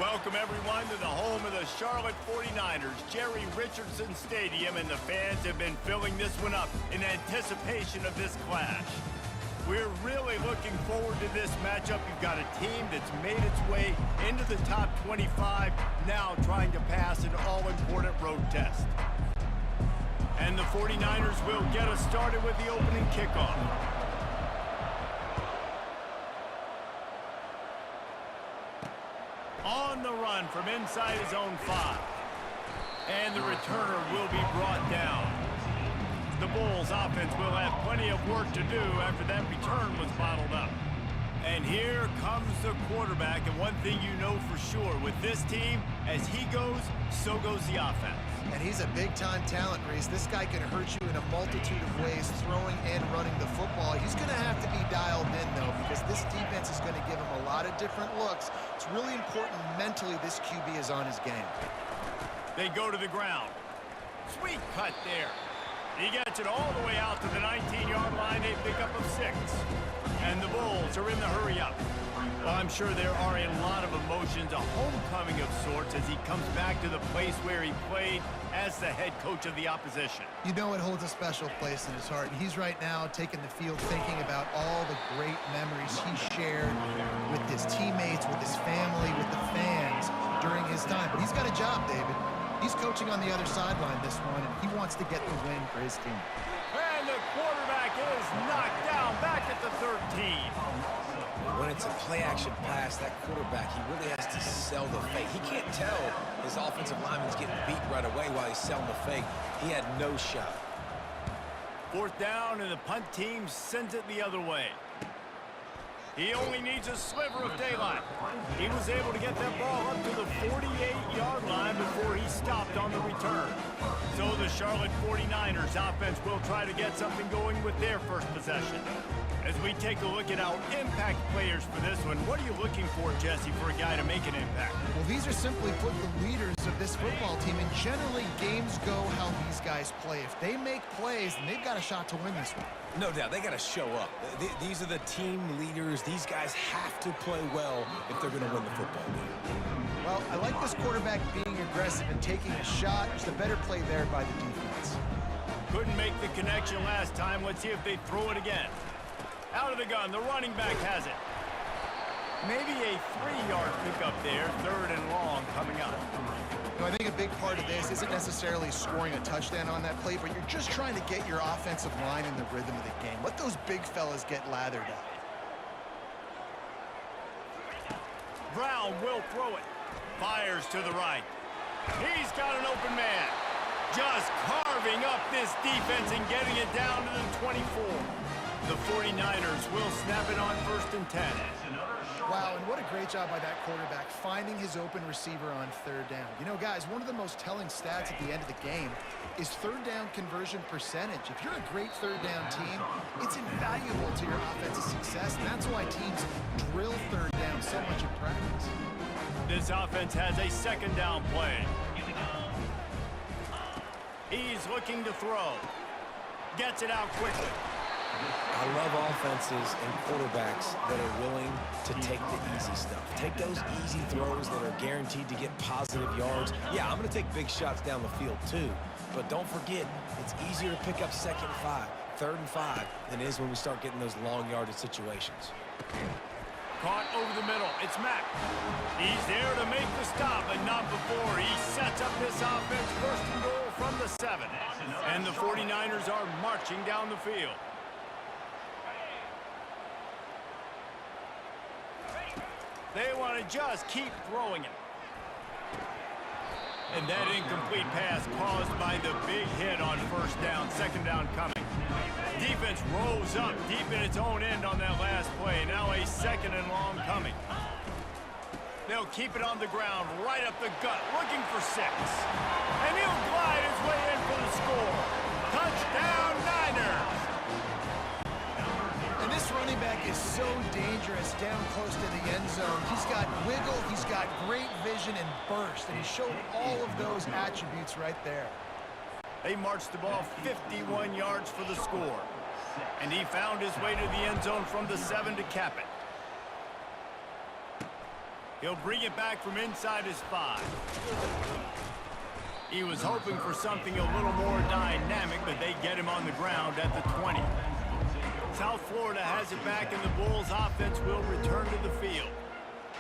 Welcome, everyone, to the home of the Charlotte 49ers, Jerry Richardson Stadium, and the fans have been filling this one up in anticipation of this clash. We're really looking forward to this matchup. You've got a team that's made its way into the top 25, now trying to pass an all-important road test. And the 49ers will get us started with the opening kickoff. On the run from inside his own 5. And the returner will be brought down. The Bulls offense will have plenty of work to do after that return was bottled up. And here comes the quarterback, and one thing you know for sure, with this team, as he goes, so goes the offense. And he's a big-time talent, Reese. This guy can hurt you in a multitude of ways, throwing and running the football. He's going to have to be dialed in, though, because this defense is going to give him a lot of different looks. It's really important mentally this QB is on his game. They go to the ground. Sweet cut there. He gets it all the way out to the 19-yard line, a pickup of 6. And the Bulls are in the hurry-up. Well, I'm sure there are a lot of emotions, a homecoming of sorts, as he comes back to the place where he played as the head coach of the opposition. You know it holds a special place in his heart, and he's right now taking the field thinking about all the great memories he shared with his teammates, with his family, with the fans during his time. But he's got a job, David. He's coaching on the other sideline this one, and he wants to get the win for his team. And the quarterback is knocked down back at the 13. When it's a play-action pass, that quarterback, he really has to sell the fake. He can't tell his offensive lineman's getting beat right away while he's selling the fake. He had no shot. 4th down, and the punt team sends it the other way. He only needs a sliver of daylight. He was able to get that ball up to the 48-yard line before he stopped on the return. So the Charlotte 49ers offense will try to get something going with their first possession. As we take a look at our impact players for this one, what are you looking for, Jesse, for a guy to make an impact? Well, these are simply put the leaders of this football team, and generally games go how these guys play. If they make plays, then they've got a shot to win this one. No doubt, they got to show up. These are the team leaders. These guys have to play well if they're going to win the football game. Well, I like this quarterback being aggressive and taking a shot. There's a better play there by the defense. Couldn't make the connection last time. Let's see if they throw it again. Out of the gun, the running back has it. Maybe a 3-yard pickup there, 3rd and long coming up. You know, I think a big part of this isn't necessarily scoring a touchdown on that play, but you're just trying to get your offensive line in the rhythm of the game. Let those big fellas get lathered up. Brown will throw it. Fires to the right. He's got an open man. Just carving up this defense and getting it down to the 24. The 49ers will snap it on 1st and 10. Wow, and what a great job by that quarterback, finding his open receiver on 3rd down. You know, guys, one of the most telling stats at the end of the game is 3rd down conversion percentage. If you're a great 3rd down team, it's invaluable to your offensive success, and that's why teams drill 3rd down so much in practice. This offense has a 2nd down play. He's looking to throw. Gets it out quickly. I love offenses and quarterbacks that are willing to take the easy stuff. Take those easy throws that are guaranteed to get positive yards. Yeah, I'm going to take big shots down the field too. But don't forget, it's easier to pick up 2nd and 5, 3rd and 5 than it is when we start getting those long yardage situations. Caught over the middle. It's Mack. He's there to make the stop, but not before. He sets up this offense 1st and goal from the 7. And the 49ers are marching down the field. They want to just keep throwing it. And that incomplete pass caused by the big hit on 1st down, 2nd down coming. Defense rose up deep in its own end on that last play. Now a 2nd and long coming. They'll keep it on the ground, right up the gut, looking for 6. And he'll glide his way in for the score. Touchdown, Niners! And this running back is so dangerous down close to the end zone. He's got wiggle, he's got great vision and burst, and he showed all of those attributes right there. They marched the ball 51 yards for the score. And he found his way to the end zone from the 7 to cap it. He'll bring it back from inside his 5. He was hoping for something a little more dynamic, but they get him on the ground at the 20. South Florida has it back, and the Bulls offense will return to the field.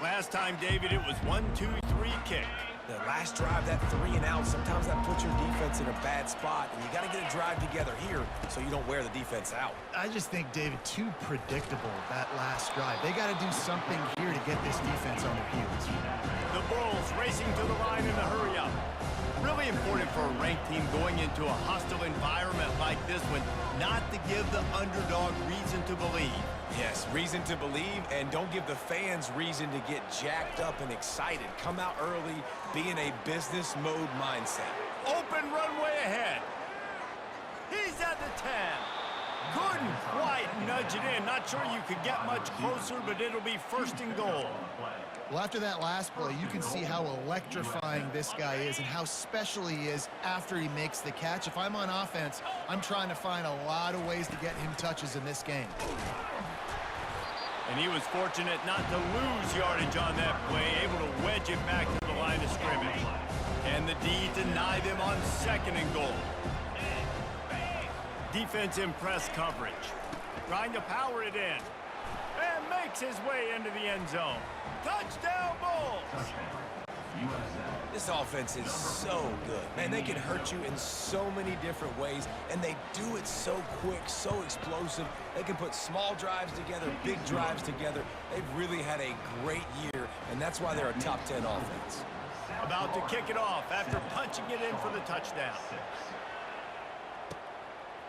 Last time, David, it was 1-2-3 kick. The last drive, that 3 and out, sometimes that puts your defense in a bad spot, and you got to get a drive together here so you don't wear the defense out. I just think, David, too predictable, that last drive. They got to do something here to get this defense on their heels. The Bulls racing to the line in a hurry-up. Really important for a ranked team going into a hostile environment like this one, not to give the underdog reason to believe. Yes, reason to believe, and don't give the fans reason to get jacked up and excited. Come out early, be in a business mode mindset. Open runway ahead. He's at the 10. Couldn't quite nudge it in. Not sure you could get much closer, but it'll be 1st and goal. Well, after that last play, you can see how electrifying this guy is and how special he is after he makes the catch. If I'm on offense, I'm trying to find a lot of ways to get him touches in this game. And he was fortunate not to lose yardage on that play, able to wedge it back to the line of scrimmage. And the D deny them on 2nd and goal. Defense in press coverage. Trying to power it in. And makes his way into the end zone. Touchdown, Bulls! This offense is so good. Man, they can hurt you in so many different ways, and they do it so quick, so explosive. They can put small drives together, big drives together. They've really had a great year, and that's why they're a top 10 offense. About to kick it off after punching it in for the touchdown.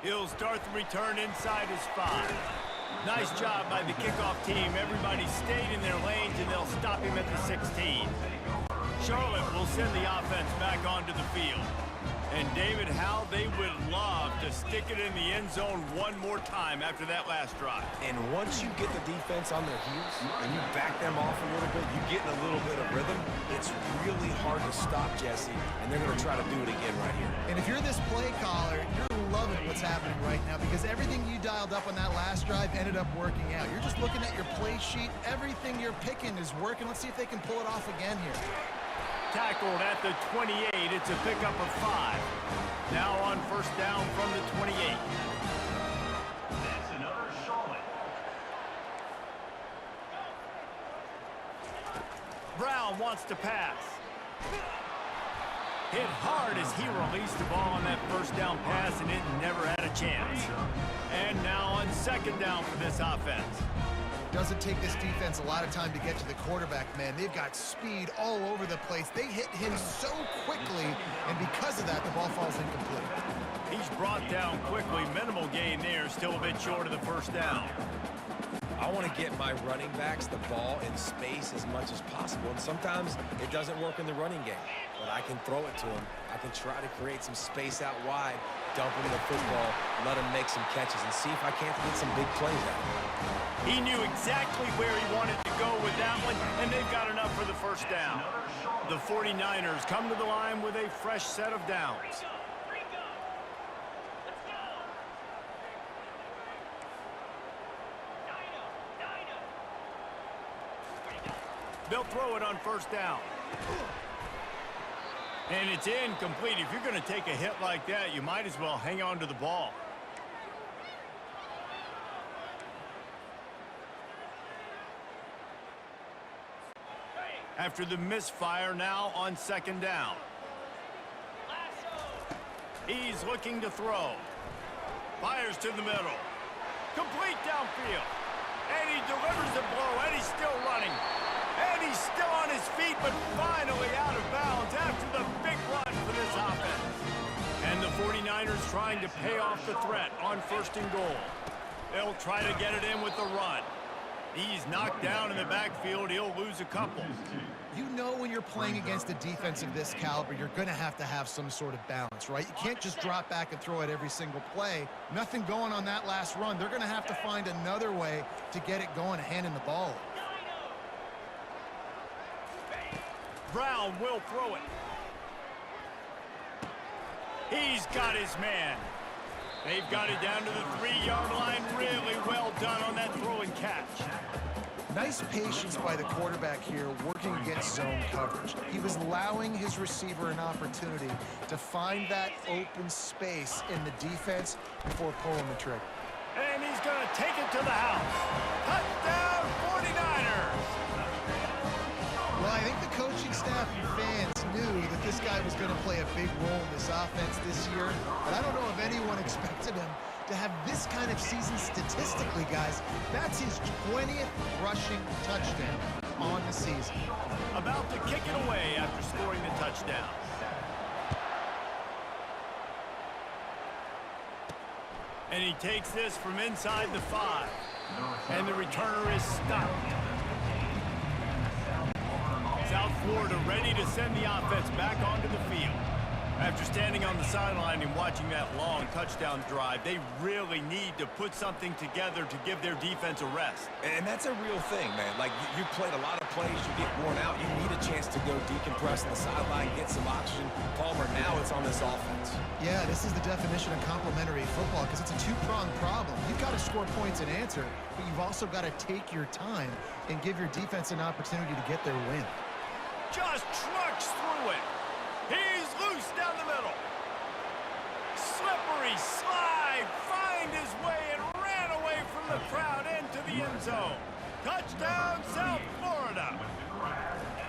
He'll start the return inside his 5. Nice job by the kickoff team. Everybody stayed in their lanes, and they'll stop him at the 16. Charlotte will send the offense back onto the field. And David, how they would love to stick it in the end zone one more time after that last drive. And once you get the defense on their heels and you back them off a little bit, you get in a little bit of rhythm, it's really hard to stop, Jesse, and they're going to try to do it again right here. And if you're this play caller, you're loving what's happening right now because everything you dialed up on that last drive ended up working out. You're just looking at your play sheet. Everything you're picking is working. Let's see if they can pull it off again here. Tackled at the 28. It's a pickup of 5. Now on 1st down from the 28. That's another Charlotte. Brown wants to pass. Hit hard as he released the ball on that 1st down pass, and it never had a chance. And now on 2nd down for this offense. Doesn't take this defense a lot of time to get to the quarterback, man. They've got speed all over the place. They hit him so quickly, and because of that, the ball falls incomplete. He's brought down quickly. Minimal gain there. Still a bit short of the 1st down. I want to get my running backs the ball in space as much as possible, and sometimes it doesn't work in the running game, but I can throw it to them. I can try to create some space out wide, dump him the football, let him make some catches, and see if I can't get some big plays out of him. He knew exactly where he wanted to go with that one, and they've got enough for the 1st down. The 49ers come to the line with a fresh set of downs. They'll throw it on 1st down. And it's incomplete. If you're going to take a hit like that, you might as well hang on to the ball. After the misfire, now on 2nd down. He's looking to throw. Fires to the middle. Complete downfield. And he delivers the blow, and he's still running. And he's still on his feet, but finally out of bounds after the big run for this offense. And the 49ers trying to pay off the threat on 1st and goal. They'll try to get it in with the run. He's knocked down in the backfield. He'll lose a couple. You know when you're playing against a defense of this caliber, you're going to have some sort of balance, right? You can't just drop back and throw it every single play. Nothing going on that last run. They're going to have to find another way to get it going and handing the ball. Brown will throw it. He's got his man. They've got it down to the 3-yard line. Really well done on that throw and catch. Nice patience by the quarterback here, working against zone coverage. He was allowing his receiver an opportunity to find that open space in the defense before pulling the trigger. And he's going to take it to the house. Touchdown, 49ers! Well, I think the coaching staff and fans knew that this guy was going to play a big role in this offense this year, but I don't know if anyone expected him to have this kind of season statistically, guys. That's his 20th rushing touchdown on the season. About to kick it away after scoring the touchdown. And he takes this from inside the 5. And the returner is stopped. South Florida ready to send the offense back onto the field. After standing on the sideline and watching that long touchdown drive, they really need to put something together to give their defense a rest. And that's a real thing, man. Like, you played a lot of plays, you get worn out, you need a chance to go decompress on the sideline, get some oxygen. Palmer, now it's on this offense. Yeah, this is the definition of complementary football because it's a two-pronged problem. You've got to score points and answer, but you've also got to take your time and give your defense an opportunity to get their win. Just trucks through it. He's loose down the middle. Slippery slide, find his way and ran away from the crowd into the end zone. Touchdown, South Florida.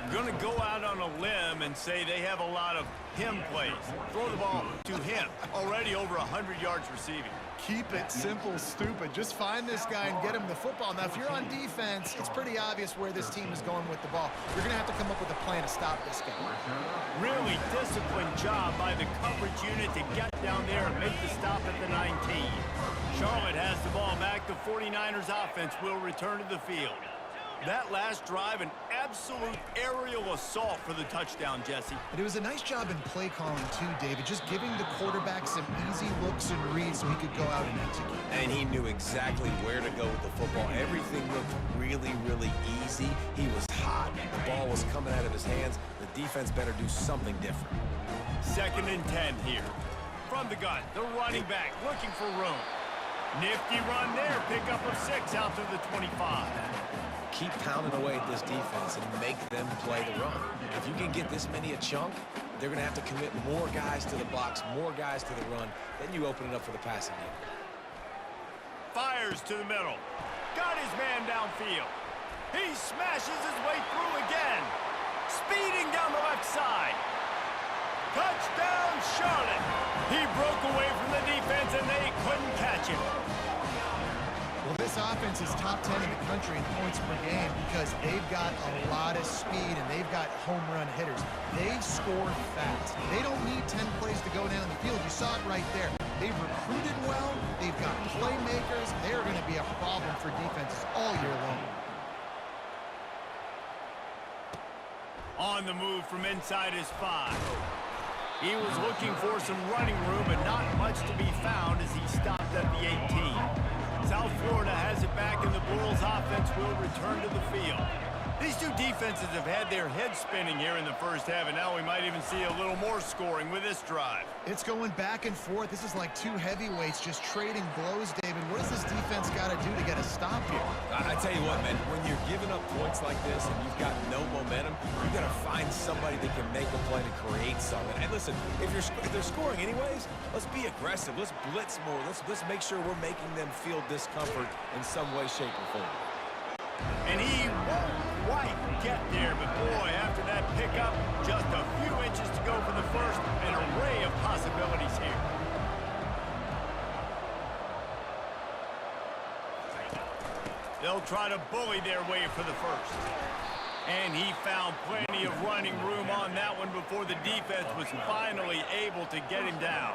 I'm going to go out on a limb and say they have a lot of him plays. Throw the ball to him. Already over 100 yards receiving. Keep it simple, stupid. Just find this guy and get him the football. Now, if you're on defense, it's pretty obvious where this team is going with the ball. You're going to have to come up with a plan to stop this guy. Really disciplined job by the coverage unit to get down there and make the stop at the 19. Charlotte has the ball back. The 49ers offense will return to the field. That last drive, an absolute aerial assault for the touchdown, Jesse. And it was a nice job in play calling too, David, just giving the quarterback some easy looks and reads so he could go out and execute. And he knew exactly where to go with the football. Everything looked really, really easy. He was hot. The ball was coming out of his hands. The defense better do something different. 2nd and 10 here. From the gun, the running back looking for room. Nifty run there, pickup of 6 out to the 25. Keep pounding away at this defense and make them play the run. If you can get this many a chunk, they're going to have to commit more guys to the box, more guys to the run. Then you open it up for the passing game. Fires to the middle. Got his man downfield. He smashes his way through again. Speeding down the left side. Touchdown, Charlotte. He broke away from the defense and they couldn't catch him. Well, this offense is top 10 in the country in points per game because they've got a lot of speed and they've got home run hitters. They score fast. They don't need 10 plays to go down the field. You saw it right there. They've recruited well. They've got playmakers. They're going to be a problem for defenses all year long. On the move from inside his 5. He was looking for some running room, but not much to be found as he stopped at the 18. South Florida has it back, and the Bulls offense will return to the field. These two defenses have had their heads spinning here in the first half, and now we might even see a little more scoring with this drive. It's going back and forth. This is like two heavyweights just trading blows, David. What does this defense got to do to get a stop here? I tell you what, man, when you're giving up points like this and you've got no momentum, you got to find somebody that can make a play to create something. And listen, if they're scoring anyways, let's be aggressive. Let's blitz more. Let's make sure we're making them feel discomfort in some way, shape, or form. And he won't quite get there, but boy, after that pickup, just a few inches to go for the first, an array of possibilities here. They'll try to bully their way for the first. And he found plenty of running room on that one before the defense was finally able to get him down.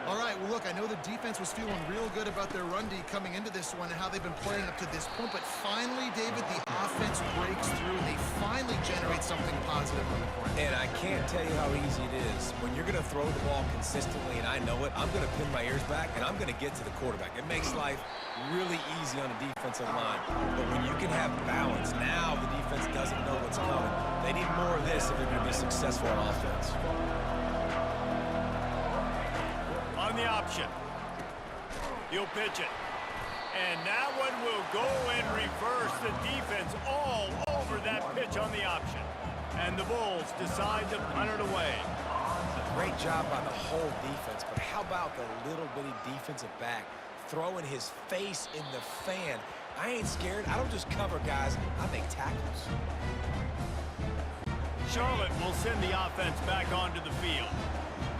All right, well, look, I know the defense was feeling real good about their run D coming into this one and how they've been playing up to this point, but finally, David, the offense breaks through and they finally generate something positive on the court. And I can't tell you how easy it is. When you're going to throw the ball consistently, and I know it, I'm going to pin my ears back, and I'm going to get to the quarterback. It makes life really easy on the defensive line. But when you can have balance, now the defense doesn't know what's coming. They need more of this if they're going to be successful on offense. On the option. He'll pitch it. And that one will go in reverse. The defense And the Bulls decide to punt it away. Great job by the whole defense, but how about the little bitty defensive back throwing his face in the fan? I ain't scared. I don't just cover guys. I make tackles. Charlotte will send the offense back onto the field.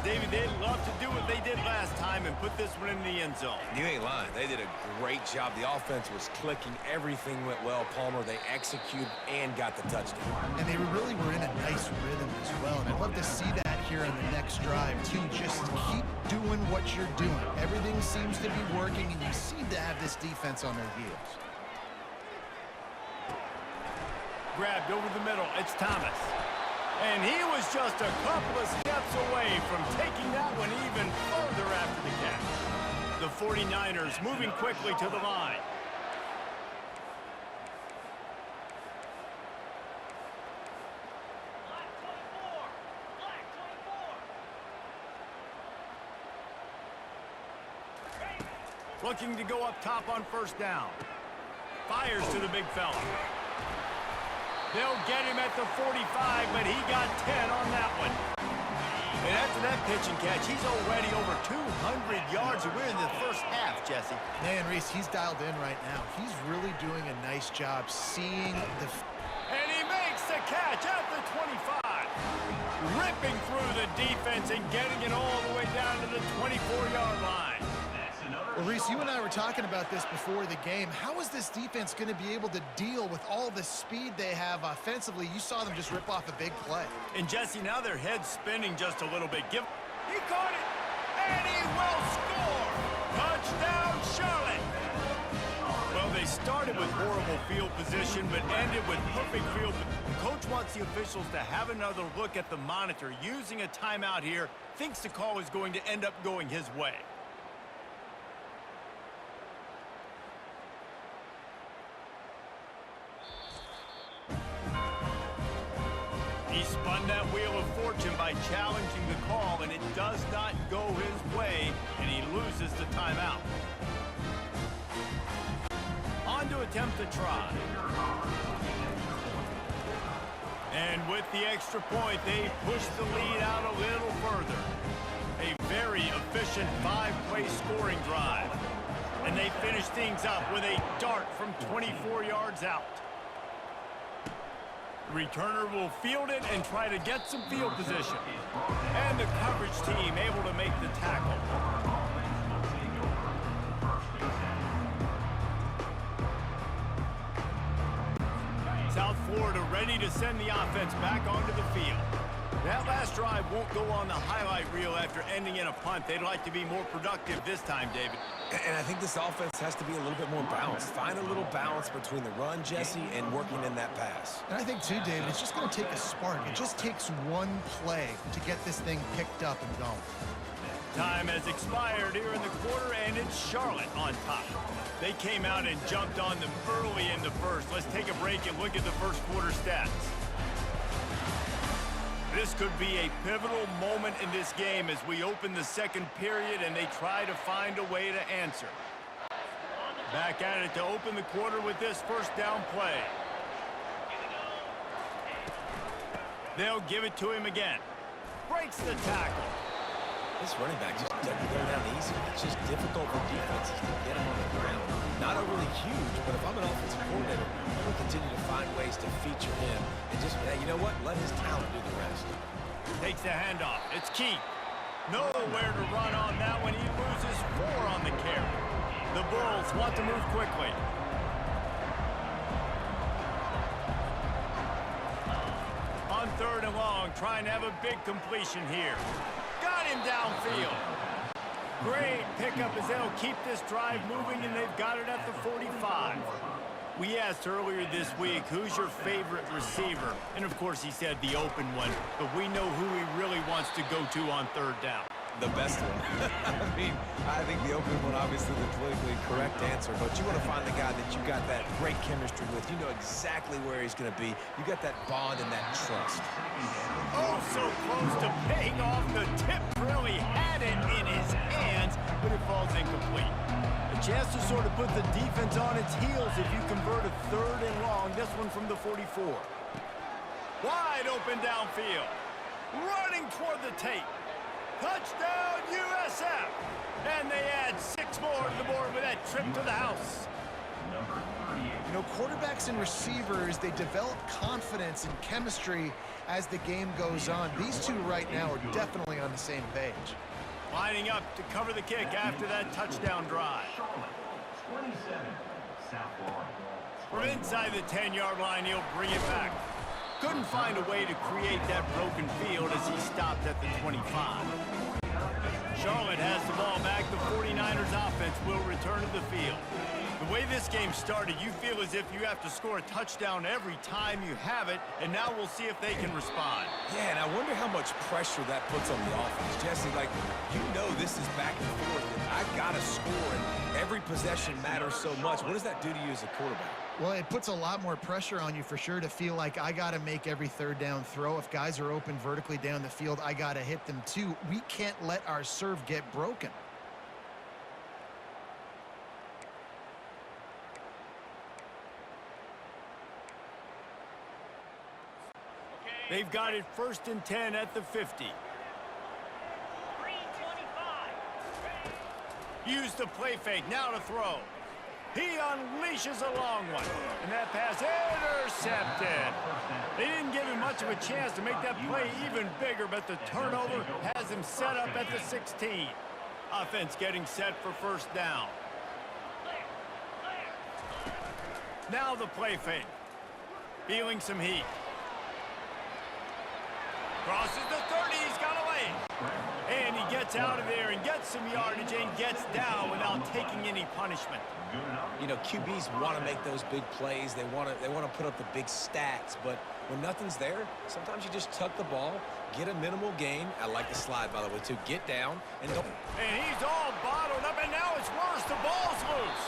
David, they'd love to do what they did last time and put this one in the end zone. You ain't lying. They did a great job. The offense was clicking. Everything went well, Palmer. They executed and got the touchdown. And they really were in a nice rhythm as well. And I'd love to see that here in the next drive, too. Just keep doing what you're doing. Everything seems to be working, and you seem to have this defense on their heels. Grabbed over the middle. It's Thomas. And he was just a couple of steps away from taking that one even further after the catch. The 49ers moving quickly to the line. Looking to go up top on first down. Fires to the big fella. They'll get him at the 45, but he got 10 on that one. And after that pitch and catch, he's already over 200 yards, and we're in the first half, Jesse. Man, Reese, he's dialed in right now. He's really doing a nice job seeing the... And he makes the catch at the 25. Ripping through the defense and getting it all the way down to the 24-yard line. Well, Reese, you and I were talking about this before the game. How is this defense going to be able to deal with all the speed they have offensively? You saw them just rip off a big play. And, Jesse, now their head's spinning just a little bit. He caught it, and he will score! Touchdown, Charlotte! Well, they started with horrible field position, but ended with perfect field. Coach wants the officials to have another look at the monitor. Using a timeout here, thinks the call is going to end up going his way. He spun that wheel of fortune by challenging the call, and it does not go his way, and he loses the timeout. On to attempt the try. And with the extra point, they push the lead out a little further. A very efficient 5-play scoring drive. And they finish things up with a dart from 24 yards out. Returner will field it and try to get some field position. And the coverage team able to make the tackle. South Florida ready to send the offense back onto the field. That last drive won't go on the highlight reel after ending in a punt. They'd like to be more productive this time, David. And I think this offense has to be a little bit more balanced. Find a little balance between the run, Jesse, and working in that pass. And I think, too, David, it's just going to take a spark. It just takes one play to get this thing picked up and going. Time has expired here in the quarter, and it's Charlotte on top. They came out and jumped on them early in the first. Let's take a break and look at the first quarter stats. This could be a pivotal moment in this game as we open the second period and they try to find a way to answer. Back at it to open the quarter with this first down play. They'll give it to him again. Breaks the tackle. This running back just doesn't go down easy. It's just difficult for defenses to get him on the ground. Not overly huge, but if I'm an offensive coordinator, I'm going to continue to find ways to feature him and just, hey, you know what? Let his talent do the rest. Takes the handoff. It's Keith. Nowhere to run on that one. He loses 4 on the carry. The Bulls want to move quickly. On 3rd and long, trying to have a big completion here. Got him downfield. Great pickup as they'll keep this drive moving, and they've got it at the 45. We asked earlier this week, who's your favorite receiver? And, of course, he said the open one, but we know who he really wants to go to on 3rd down. The best one. I think the open one, obviously the politically correct answer, but you want to find the guy that you got that great chemistry with. You know exactly where he's going to be. You got that bond and that trust. Oh, so close to paying off. The tip really had it in his hands, but it falls incomplete. A chance to sort of put the defense on its heels if you convert a 3rd and long. This one from the 44. Wide open downfield. Running toward the tape. Touchdown, USF. And they add 6 more to the board with that trip to the house. You know, quarterbacks and receivers, they develop confidence and chemistry as the game goes on. These two right now are definitely on the same page. Lining up to cover the kick after that touchdown drive. From inside the 10-yard line, he'll bring it back. Couldn't find a way to create that broken field as he stopped at the 25. Charlotte has the ball back. The 49ers offense will return to the field. The way this game started, you feel as if you have to score a touchdown every time you have it, and now we'll see if they can respond. Yeah, and I wonder how much pressure that puts on the offense. Jesse, like, you know this is back and forth, and I got to score, and every possession matters so much. What does that do to you as a quarterback? Well, it puts a lot more pressure on you for sure to feel like I got to make every third down throw. If guys are open vertically down the field, I got to hit them too. We can't let our serve get broken. They've got it 1st and 10 at the 50. Use the play fake, now to throw. He unleashes a long one, and that pass intercepted. They didn't give him much of a chance to make that play even bigger, but the turnover has him set up at the 16. Offense getting set for 1st down. Now the play fake. Feeling some heat. Crosses the 30, he's got away. And he gets out of there and gets some yardage and gets down without taking any punishment. You know, QBs want to make those big plays. They want to put up the big stats, but when nothing's there, sometimes you just tuck the ball, get a minimal gain. I like the slide, by the way, too. Get down and don't. And he's all bottled up, and now it's worse. The ball's loose.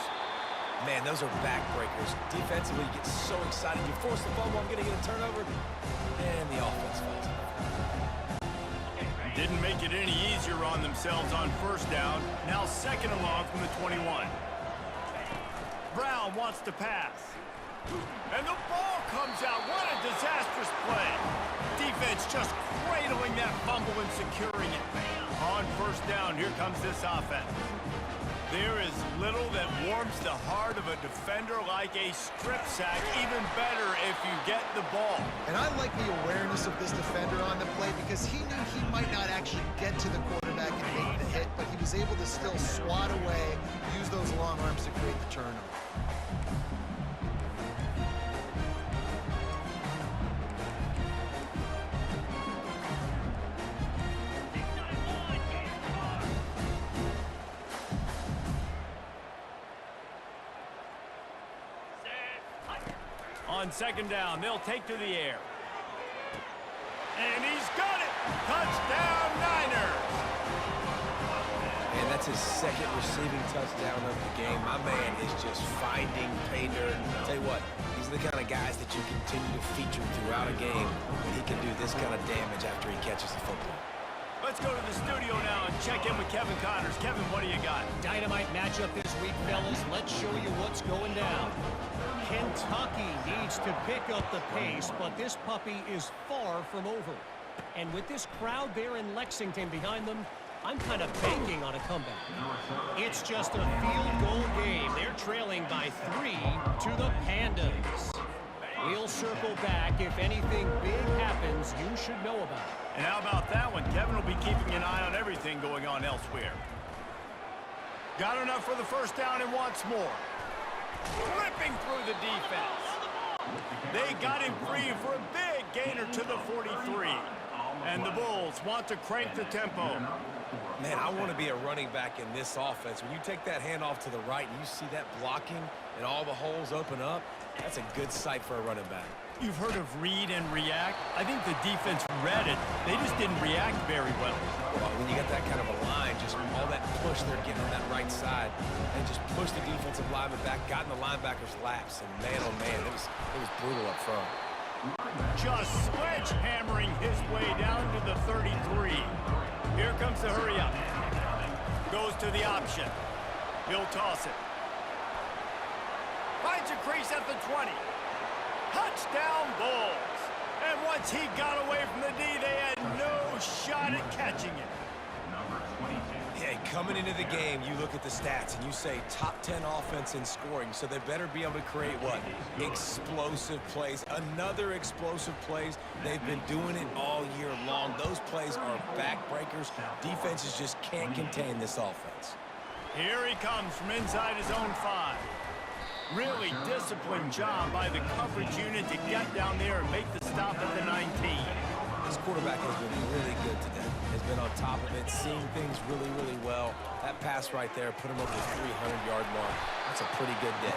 Man, those are backbreakers. Defensively, you get so excited. You force the fumble, I'm going to get a turnover, and the offense falls apart. Didn't make it any easier on themselves on 1st down. Now 2nd and long from the 21. Brown wants to pass. And the ball comes out. What a disastrous play. Defense just cradling that fumble and securing it. On 1st down, here comes this offense. There is little that warms the heart of a defender like a strip sack, even better if you get the ball. And I like the awareness of this defender on the play because he knew he might not actually get to the quarterback and make the hit, but he was able to still swat away, use those long arms to create the turnover. On 2nd down, they'll take to the air. And he's got it! Touchdown, Niners! And that's his 2nd receiving touchdown of the game. My man is just finding pay dirt. Tell you what, these are the kind of guys that you continue to feature throughout a game when he can do this kind of damage after he catches the football. Let's go to the studio now and check in with Kevin Connors. Kevin, what do you got? Dynamite matchup this week, fellas. Let's show you what's going down. Kentucky needs to pick up the pace, but this puppy is far from over. And with this crowd there in Lexington behind them, I'm kind of banking on a comeback. It's just a field goal game. They're trailing by 3 to the Pandas. We'll circle back. If anything big happens, you should know about it. And how about that one? Kevin will be keeping an eye on everything going on elsewhere. Got enough for the 1st down and wants more. Ripping through the defense. They got him free for a big gainer to the 43. And the Bulls want to crank the tempo. Man, I want to be a running back in this offense. When you take that handoff to the right and you see that blocking and all the holes open up, that's a good sight for a running back. You've heard of read and react? I think the defense read it. They just didn't react very well. Well, when you get that kind of a line, just all that push they're getting on that right side, and just push the defensive lineman back, got in the linebacker's laps, and man, oh man, it was brutal up front. Just sledgehammering his way down to the 33. Here comes the hurry up. Goes to the option. He'll toss it. Finds a crease at the 20. Touchdown Bulls. And what Once he got away from the D, they had no shot at catching it. Hey, coming into the game, you look at the stats and you say top 10 offense in scoring, so they better be able to create what? Explosive plays. Another explosive plays. They've been doing it all year long. Those plays are backbreakers. Defenses just can't contain this offense. Here he comes from inside his own 5. Really disciplined job by the coverage unit to get down there and make the stop at the 19. This quarterback has been really good today. Has been on top of it, seeing things really, really well. That pass right there put him over the 300-yard mark. That's a pretty good day.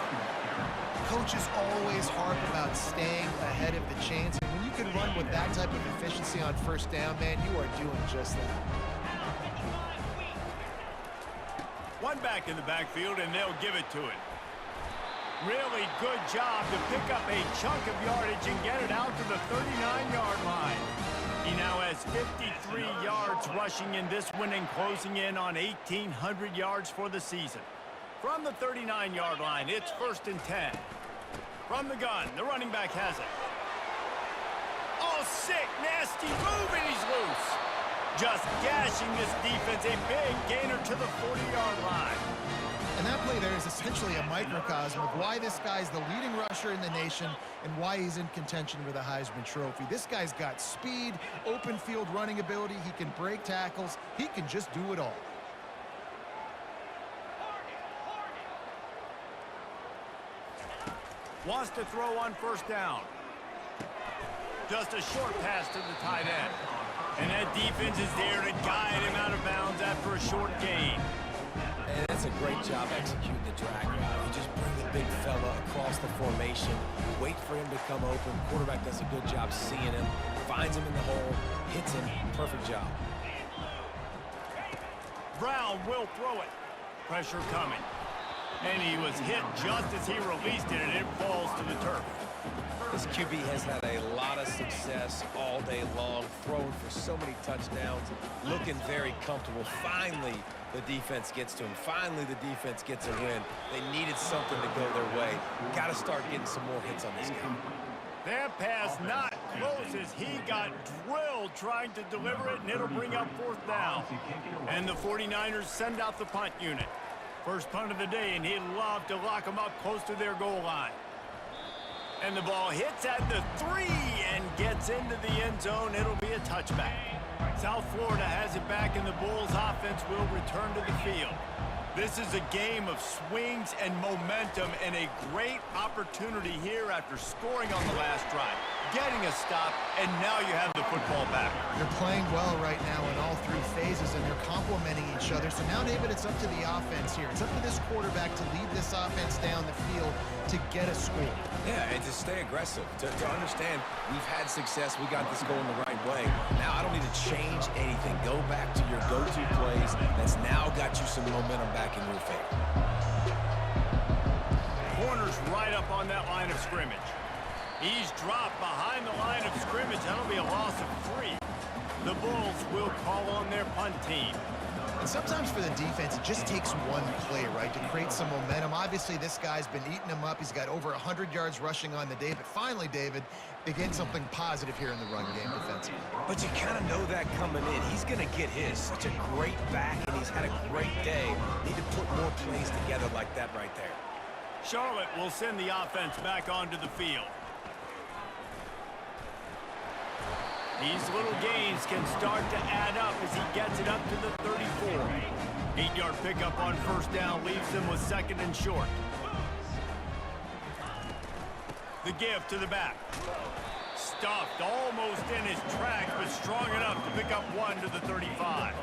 Coaches always harp about staying ahead of the chains. And when you can run with that type of efficiency on first down, man, you are doing just that. One back in the backfield, and they'll give it to it. Really good job to pick up a chunk of yardage and get it out to the 39-yard line. He now has 53 yards rushing in this one and closing in on 1,800 yards for the season. From the 39-yard line, it's 1st and 10. From the gun, the running back has it. Oh, sick, nasty move, and he's loose. Just gashing this defense, a big gainer to the 40-yard line. And that play there is essentially a microcosm of why this guy's the leading rusher in the nation and why he's in contention for the Heisman Trophy. This guy's got speed, open field running ability. He can break tackles. He can just do it all. Wants to throw on 1st down. Just a short pass to the tight end. And that defense is there to guide him out of bounds after a short gain. And that's a great job executing the drag route. You just bring the big fella across the formation, wait for him to come open. Quarterback does a good job seeing him, finds him in the hole, hits him. Perfect job. Brown will throw it. Pressure coming. And he was hit just as he released it, and it falls to the turf. This QB has had a lot of success all day long, thrown for so many touchdowns, looking very comfortable. Finally, the defense gets to him. Finally, the defense gets a win. They needed something to go their way. Got to start getting some more hits on this guy. That pass not close as he got drilled trying to deliver it, and it'll bring up 4th down. And the 49ers send out the punt unit. First punt of the day, and he'd love to lock them up close to their goal line. And the ball hits at the 3 and gets into the end zone. It'll be a touchback. South Florida has it back, and the Bulls offense will return to the field. This is a game of swings and momentum, and a great opportunity here after scoring on the last drive, getting a stop, and now you have the football back. They're playing well right now in all 3 phases, and they're complementing each other. So now, David, it's up to the offense here. It's up to this quarterback to lead this offense down the field to get a score. Yeah, and to stay aggressive, to understand we've had success, we got this going the right way. Now I don't need to change anything. Go back to your go-to plays. That's now got you some momentum back in your favor. Corner's right up on that line of scrimmage. He's dropped behind the line of scrimmage. That'll be a loss of 3. The Bulls will call on their punt team. And sometimes for the defense, it just takes one play, right, to create some momentum. Obviously, this guy's been eating him up. He's got over 100 yards rushing on the day. But finally, David, they get something positive here in the run game defensively. But you kind of know that coming in. He's going to get his. Such a great back, and he's had a great day. Need to put more plays together like that right there. Charlotte will send the offense back onto the field. These little gains can start to add up as he gets it up to the 34. 8-yard pickup on 1st down leaves him with 2nd and short. The give to the back. Stuffed almost in his tracks, but strong enough to pick up 1 to the 35.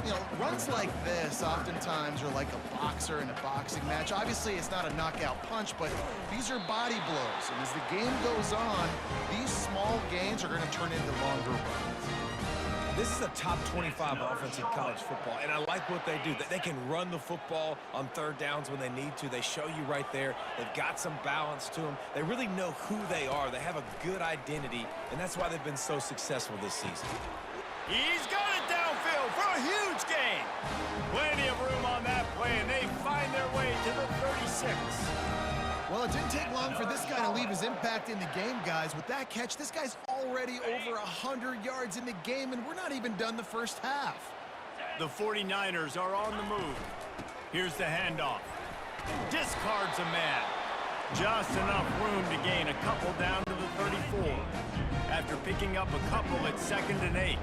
You know, runs like this oftentimes are like a boxer in a boxing match. Obviously, it's not a knockout punch, but these are body blows. And as the game goes on, these small gains are going to turn into longer runs. This is a top 25 offense in college football, and I like what they do. They can run the football on 3rd downs when they need to. They show you right there. They've got some balance to them. They really know who they are. They have a good identity, and that's why they've been so successful this season. He's got it downfield for a huge gain. Plenty of room on that play, and they find their way to the 36. Well, it didn't take long for this guy to leave his impact in the game, guys. With that catch, this guy's already over 100 yards in the game, and we're not even done the first half. The 49ers are on the move. Here's the handoff. Discards a man. Just enough room to gain a couple down to the 34. After picking up a couple at 2nd and 8.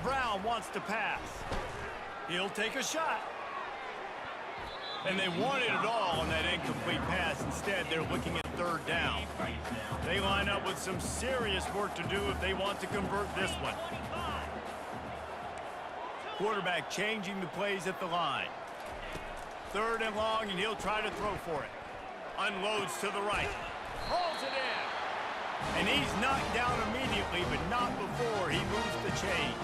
Brown wants to pass. He'll take a shot. And they wanted it all on that incomplete pass. Instead, they're looking at 3rd down. They line up with some serious work to do if they want to convert this one. Quarterback changing the plays at the line. 3rd and long, and he'll try to throw for it. Unloads to the right. Hauls it in. And he's knocked down immediately, but not before he moves the chains.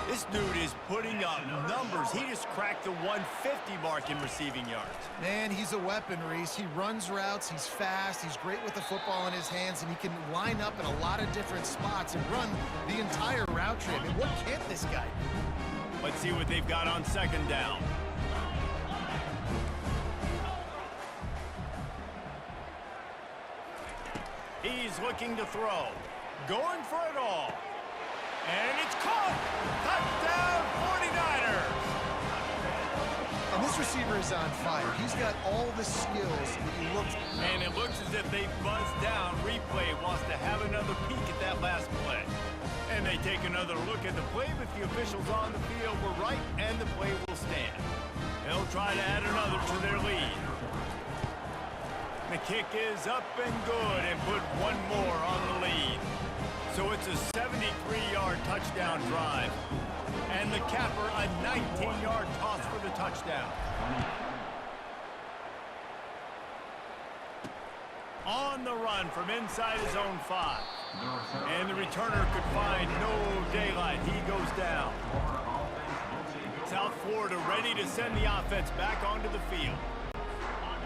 This dude is putting up numbers. He just cracked the 150 mark in receiving yards. Man, he's a weapon, Reese. He runs routes, he's fast, he's great with the football in his hands, and he can line up in a lot of different spots and run the entire route trip. I mean, what can't this guy do? Let's see what they've got on 2nd down. He's looking to throw. Going for it all. And it's caught! Touchdown, 49ers! And this receiver is on fire. He's got all the skills that he looks. And it looks as if they buzzed down. Replay wants to have another peek at that last play. And they take another look at the play, but the officials on the field were right, and the play will stand. They'll try to add another to their lead. The kick is up and good, and put one more on the lead. So it's a 73-yard touchdown drive. And the capper, a 19-yard toss for the touchdown. On the run from inside his own 5. And the returner could find no daylight. He goes down. South Florida ready to send the offense back onto the field.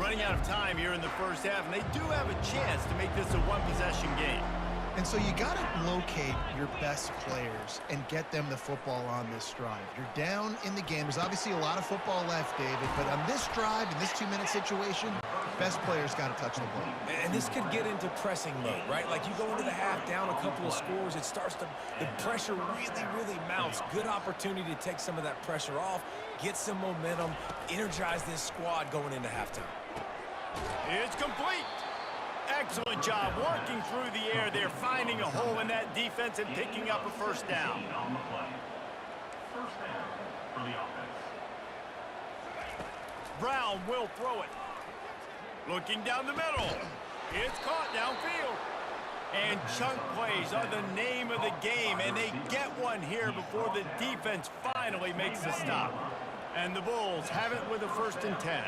Running out of time here in the first half, and they do have a chance to make this a one-possession game. And so you got to locate your best players and get them the football on this drive. You're down in the game. There's obviously a lot of football left, David, but on this drive, in this 2-minute situation, best players got to touch the ball. And this could get into pressing mode, right? Like you go into the half down a couple of scores, it starts to, the pressure really mounts. Good opportunity to take some of that pressure off, get some momentum, energize this squad going into halftime. It's complete. Excellent job working through the air there, finding a hole in that defense and picking up a first down. Brown will throw it. Looking down the middle. It's caught downfield. And chunk plays are the name of the game, and they get one here before the defense finally makes the stop. And the Bulls have it with a 1st and 10.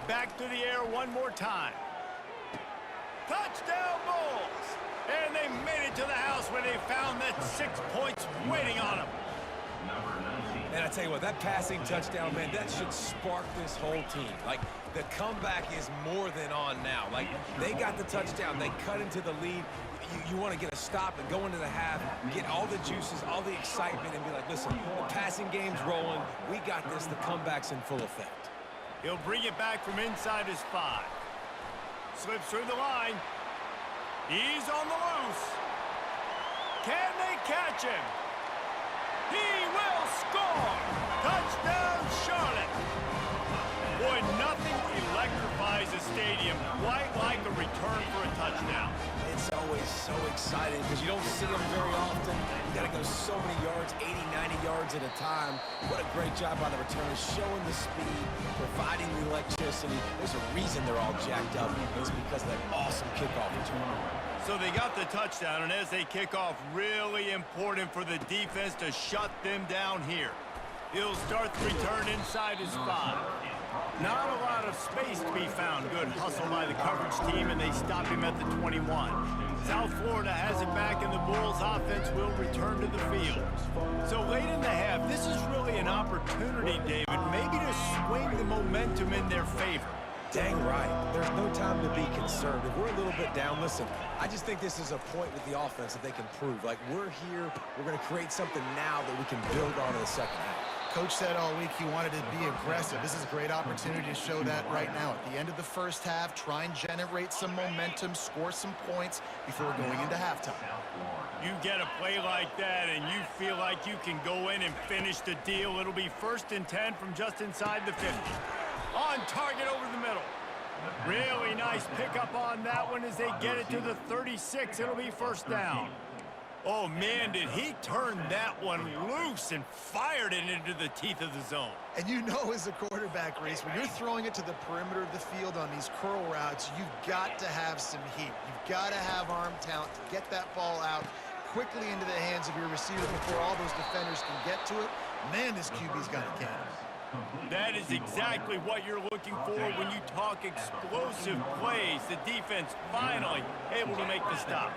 Back to the air one more time. Touchdown, Bulls! And they made it to the house when they found that 6 points waiting on them. And I tell you what, that passing touchdown, man, that should spark this whole team. Like, the comeback is more than on now. Like, they got the touchdown. They cut into the lead. You want to get a stop and go into the half, get all the juices, all the excitement, and be like, listen, the passing game's rolling. We got this. The comeback's in full effect. He'll bring it back from inside his 5. Slips through the line. He's on the loose. Can they catch him? He will score! Touchdown, Charlotte! Boy, nothing electrifies a stadium quite like a return for a touchdown. It's always so exciting because you don't see them very often. You got to go so many yards, 80, 90 yards at a time. What a great job by the returners, showing the speed, providing the electricity. There's a reason they're all jacked up. It's because of that awesome kickoff return. So they got the touchdown, and as they kick off, really important for the defense to shut them down here. He'll start the return inside his 5. Not a lot of space to be found. Good hustle by the coverage team, and they stop him at the 21. South Florida has it back, and the Bulls offense will return to the field. So late in the half, this is really an opportunity, David, maybe to swing the momentum in their favor. Dang right. There's no time to be concerned. If we're a little bit down, listen, I just think this is a point with the offense that they can prove. Like, we're here, we're going to create something now that we can build on in the second half. Coach said all week he wanted to be aggressive. This is a great opportunity to show that right now. At the end of the first half, try and generate some momentum, score some points before going into halftime. You get a play like that and you feel like you can go in and finish the deal. It'll be 1st and 10 from just inside the 50. On target over the middle. Really nice pickup on that one as they get it to the 36. It'll be 1st down. Oh, man, did he turn that one loose and fired it into the teeth of the zone. And you know as a quarterback, Reese, when you're throwing it to the perimeter of the field on these curl routes, you've got to have some heat. You've got to have arm talent to get that ball out quickly into the hands of your receiver before all those defenders can get to it. Man, this QB's got a cannon. That is exactly what you're looking for when you talk explosive plays. The defense finally able to make the stop.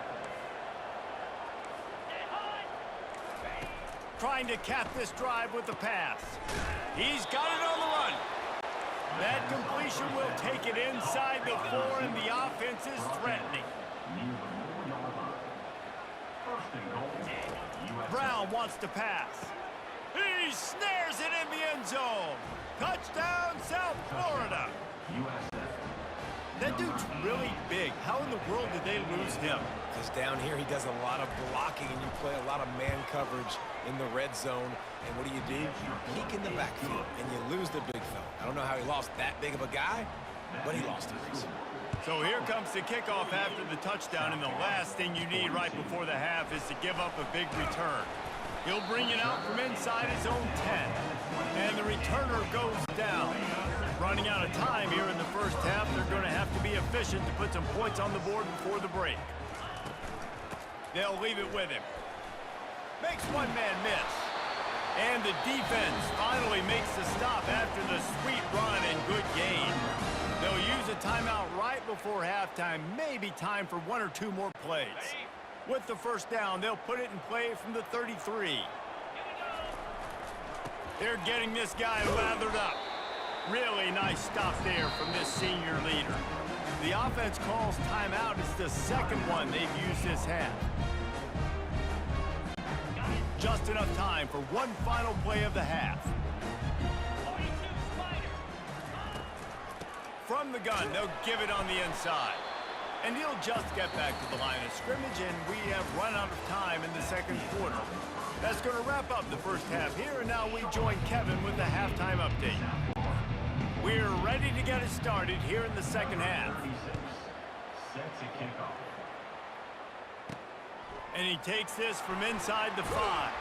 Trying to cap this drive with the pass. He's got it on the run. That completion will take it inside the 4, and the offense is threatening. Brown wants to pass. He snares it in the end zone. Touchdown, South Florida. That dude's really big. How in the world did they lose him? Because down here he does a lot of blocking and you play a lot of man coverage in the red zone. And what do? You peek in the backfield and you lose the big fella. I don't know how he lost that big of a guy, but he lost him. So here comes the kickoff after the touchdown, and the last thing you need right before the half is to give up a big return. He'll bring it out from inside his own 10, and the returner goes down. Running out of time here in the first half, they're going to have to be efficient to put some points on the board before the break. They'll leave it with him. Makes one man miss. And the defense finally makes the stop after the sweet run and good gain. They'll use a timeout right before halftime, maybe time for 1 or 2 more plays. With the 1st down, they'll put it in play from the 33. They're getting this guy lathered up. Really nice stop there from this senior leader. The offense calls timeout. It's the 2nd one they've used this half. Just enough time for one final play of the half. From the gun, they'll give it on the inside. And he'll just get back to the line of scrimmage, and we have run out of time in the 2nd quarter. That's going to wrap up the first half here, and now we join Kevin with the halftime update. We're ready to get it started here in the 2nd half. And he takes this from inside the 5.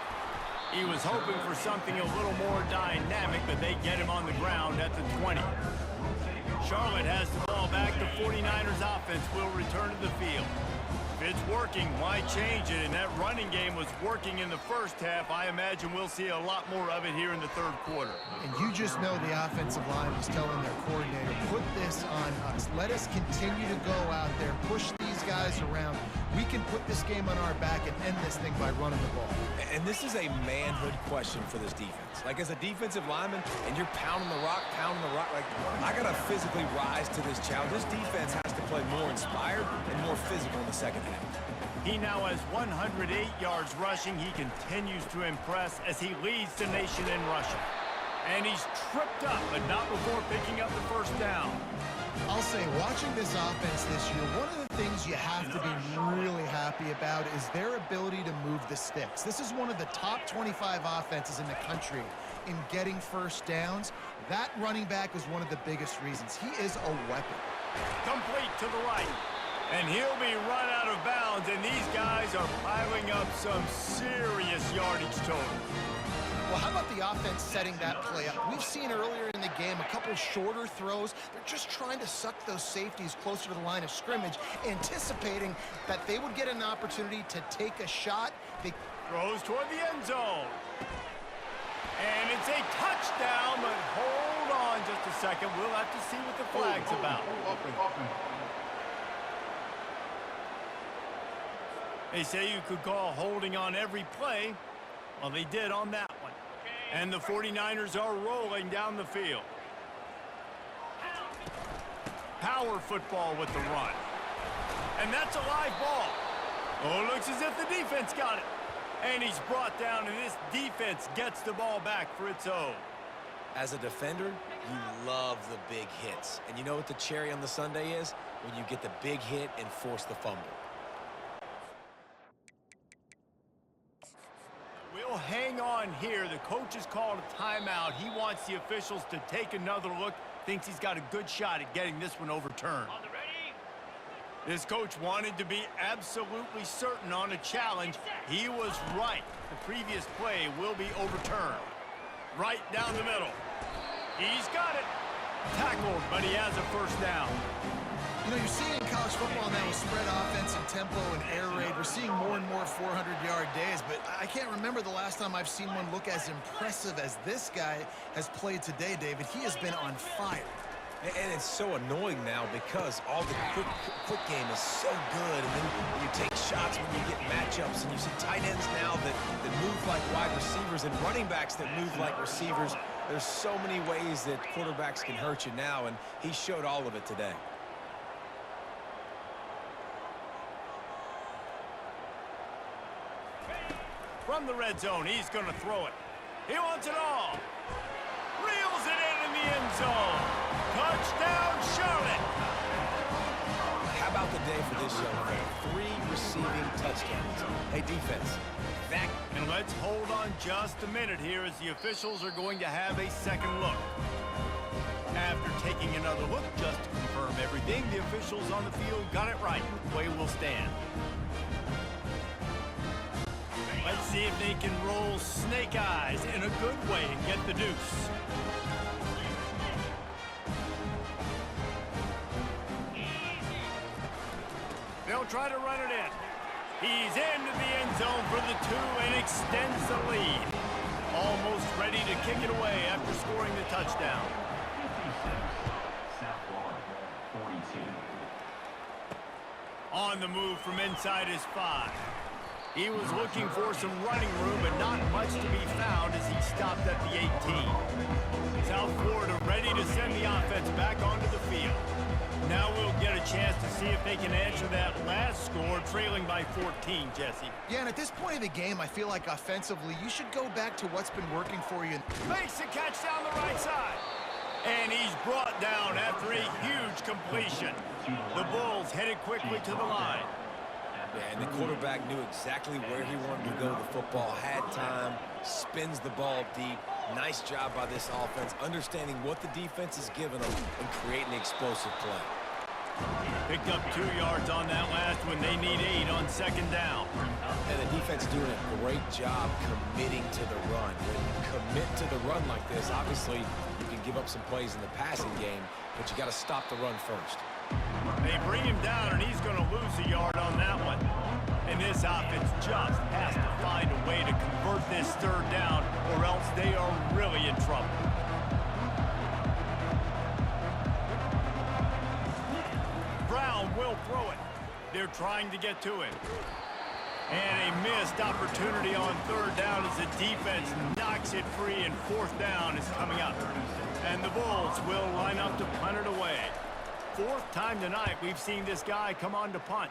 He was hoping for something a little more dynamic, but they get him on the ground at the 20. Charlotte has the ball back. The 49ers offense will return to the field. If it's working, why change it? And that running game was working in the first half. I imagine we'll see a lot more of it here in the 3rd quarter. And you just know the offensive line was telling their coordinator, put this on us. Let us continue to go out there, push these guys around. We can put this game on our back and end this thing by running the ball. And this is a manhood question for this defense. Like, as a defensive lineman, and you're pounding the rock, like, I got to physically rise to this challenge. This defense has to play more inspired and more physical in the 2nd half. He now has 108 yards rushing. He continues to impress as he leads the nation in rushing. And he's tripped up, but not before picking up the 1st down. I'll say, watching this offense this year, one of the things you have to be really happy about is their ability to move the sticks. This is one of the top 25 offenses in the country in getting 1st downs. That running back is one of the biggest reasons. He is a weapon. Complete to the right. And he'll be run out of bounds, and these guys are piling up some serious yardage totals. Well, how about the offense setting that play up? We've seen earlier in the game a couple shorter throws. They're just trying to suck those safeties closer to the line of scrimmage, anticipating that they would get an opportunity to take a shot. They throws toward the end zone. And it's a touchdown, but hold on just a second. We'll have to see what the flag's about. They say you could call holding on every play. Well, they did on that one. And the 49ers are rolling down the field. Power football with the run. And that's a live ball. Oh, it looks as if the defense got it. And he's brought down, and this defense gets the ball back for its own. As a defender, you love the big hits. And you know what the cherry on the sundae is? When you get the big hit and force the fumble. We'll hang on here. The coach has called a timeout. He wants the officials to take another look. Thinks he's got a good shot at getting this one overturned. This coach wanted to be absolutely certain on a challenge. He was right. The previous play will be overturned. Right down the middle. He's got it. Tackled, but he has a first down. You know, you're seeing in college football now with spread offense and tempo and air raid, we're seeing more and more 400-yard days, but I can't remember the last time I've seen one look as impressive as this guy has played today, David. He has been on fire. And it's so annoying now because all the quick game is so good, and then you take shots when you get matchups, and you see tight ends now that move like wide receivers and running backs that move like receivers. There's so many ways that quarterbacks can hurt you now, and he showed all of it today. From the red zone, he's going to throw it. He wants it all. Reels it in the end zone. Touchdown, Charlotte. How about the day for this young man? 3 receiving touchdowns. Hey, defense. And let's hold on just a minute here as the officials are going to have a second look. After taking another look just to confirm everything, the officials on the field got it right. The play will stand. Let's see if they can roll snake eyes in a good way and get the deuce. They'll try to run it in. He's into the end zone for the 2 and extends the lead. Almost ready to kick it away after scoring the touchdown. On the move from inside his 5. He was looking for some running room, but not much to be found as he stopped at the 18. South Florida ready to send the offense back onto the field. Now we'll get a chance to see if they can answer that last score, trailing by 14, Jesse. Yeah, and at this point of the game, I feel like offensively, you should go back to what's been working for you. Makes the catch down the right side. And he's brought down after a huge completion. The Bulls headed quickly to the line. Yeah, and the quarterback knew exactly where he wanted to go with the football, had time, spins the ball deep. Nice job by this offense, understanding what the defense is giving them and creating the explosive play. Picked up 2 yards on that last one. They need 8 on second down. And the defense doing a great job committing to the run. When you commit to the run like this, obviously you can give up some plays in the passing game, but you got to stop the run first. They bring him down, and he's going to lose a yard on that one. And this offense just has to find a way to convert this 3rd down, or else they are really in trouble. Brown will throw it. They're trying to get to him. And a missed opportunity on 3rd down as the defense knocks it free, and 4th down is coming up. And the Bulls will line up to punt it away. 4th time tonight we've seen this guy come on to punt.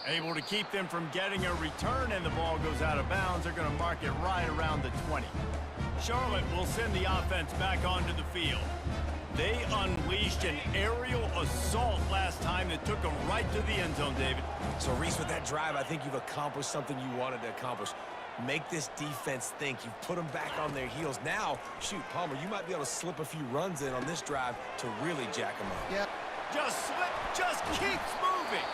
Able to keep them from getting a return, and the ball goes out of bounds. They're going to mark it right around the 20. Charlotte will send the offense back onto the field. They unleashed an aerial assault last time that took them right to the end zone, David. So, Reese, with that drive, I think you've accomplished something you wanted to accomplish. Make this defense think. You've put them back on their heels. Now, shoot, Palmer, you might be able to slip a few runs in on this drive to really jack them up. Yeah. Just keeps moving.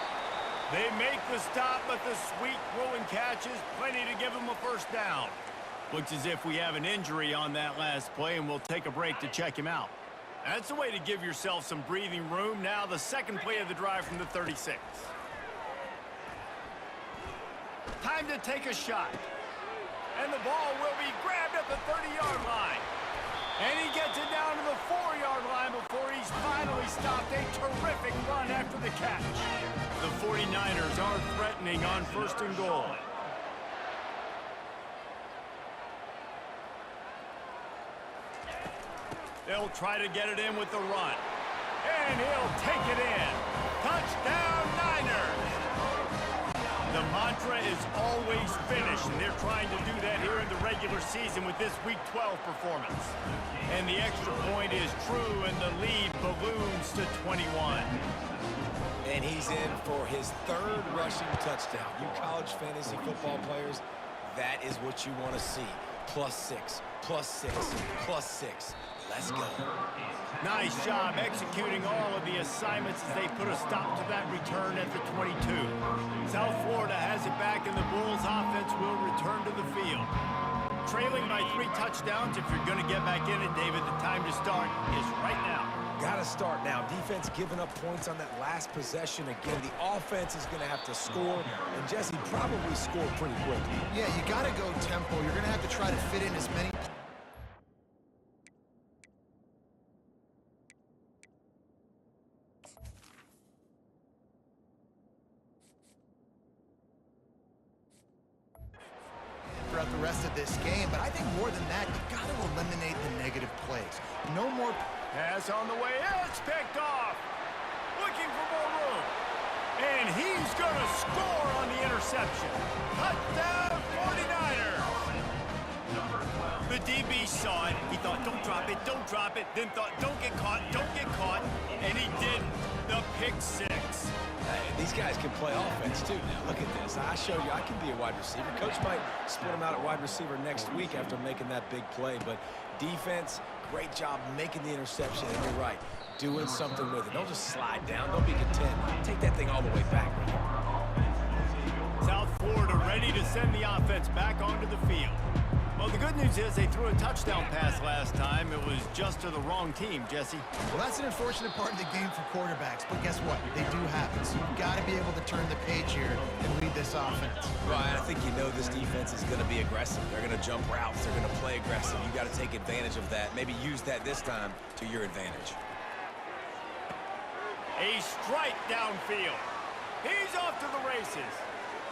They make the stop, but the sweet throwing catch is plenty to give them a first down. Looks as if we have an injury on that last play, and we'll take a break to check him out. That's a way to give yourself some breathing room. Now the second play of the drive from the 36. Time to take a shot. And the ball will be grabbed at the 30-yard line. And he gets it down to the 4-yard line before he's finally stopped. A terrific run after the catch. The 49ers are threatening on 1st and goal. They'll try to get it in with the run. And he'll take it in. Touchdown, Niners! The mantra is always finish, and they're trying to do that here in the regular season with this Week 12 performance. And the extra point is true, and the lead balloons to 21. And he's in for his third rushing touchdown. You college fantasy football players, that is what you want to see. +6, +6, +6. Let's go. Nice job executing all of the assignments as they put a stop to that return at the 22. South Florida has it back, and the Bulls offense will return to the field. Trailing by 3 touchdowns, if you're going to get back in it, David, the time to start is right now. Got to start now. Defense giving up points on that last possession. Again, the offense is going to have to score, and Jesse probably scored pretty quickly. Yeah, you got to go tempo. You're going to have to try to fit in as many. Throughout the rest of this game, but I think more than that, you got to eliminate the negative plays. No more. Pass on the way. It's picked off. Looking for more room. And he's going to score on the interception. Touchdown 49ers. The DB saw it. He thought, don't drop it, don't drop it. Then thought, don't get caught, don't get caught. And he didn't. The pick 6. These guys can play offense, too. Now, look at this. I showed you I can be a wide receiver. Coach might split him out at wide receiver next week after making that big play. But defense, great job making the interception. And you're right, doing something with it. Don't just slide down. Don't be content. Take that thing all the way back. South Florida ready to send the offense back onto the field. Well, the good news is they threw a touchdown pass last time. It was just to the wrong team, Jesse. Well, that's an unfortunate part of the game for quarterbacks, but guess what? They do happen. So you've got to be able to turn the page here and lead this offense. Ryan, I think you know this defense is going to be aggressive. They're going to jump routes. They're going to play aggressive. You got to take advantage of that. Maybe use that this time to your advantage. A strike downfield. He's off to the races.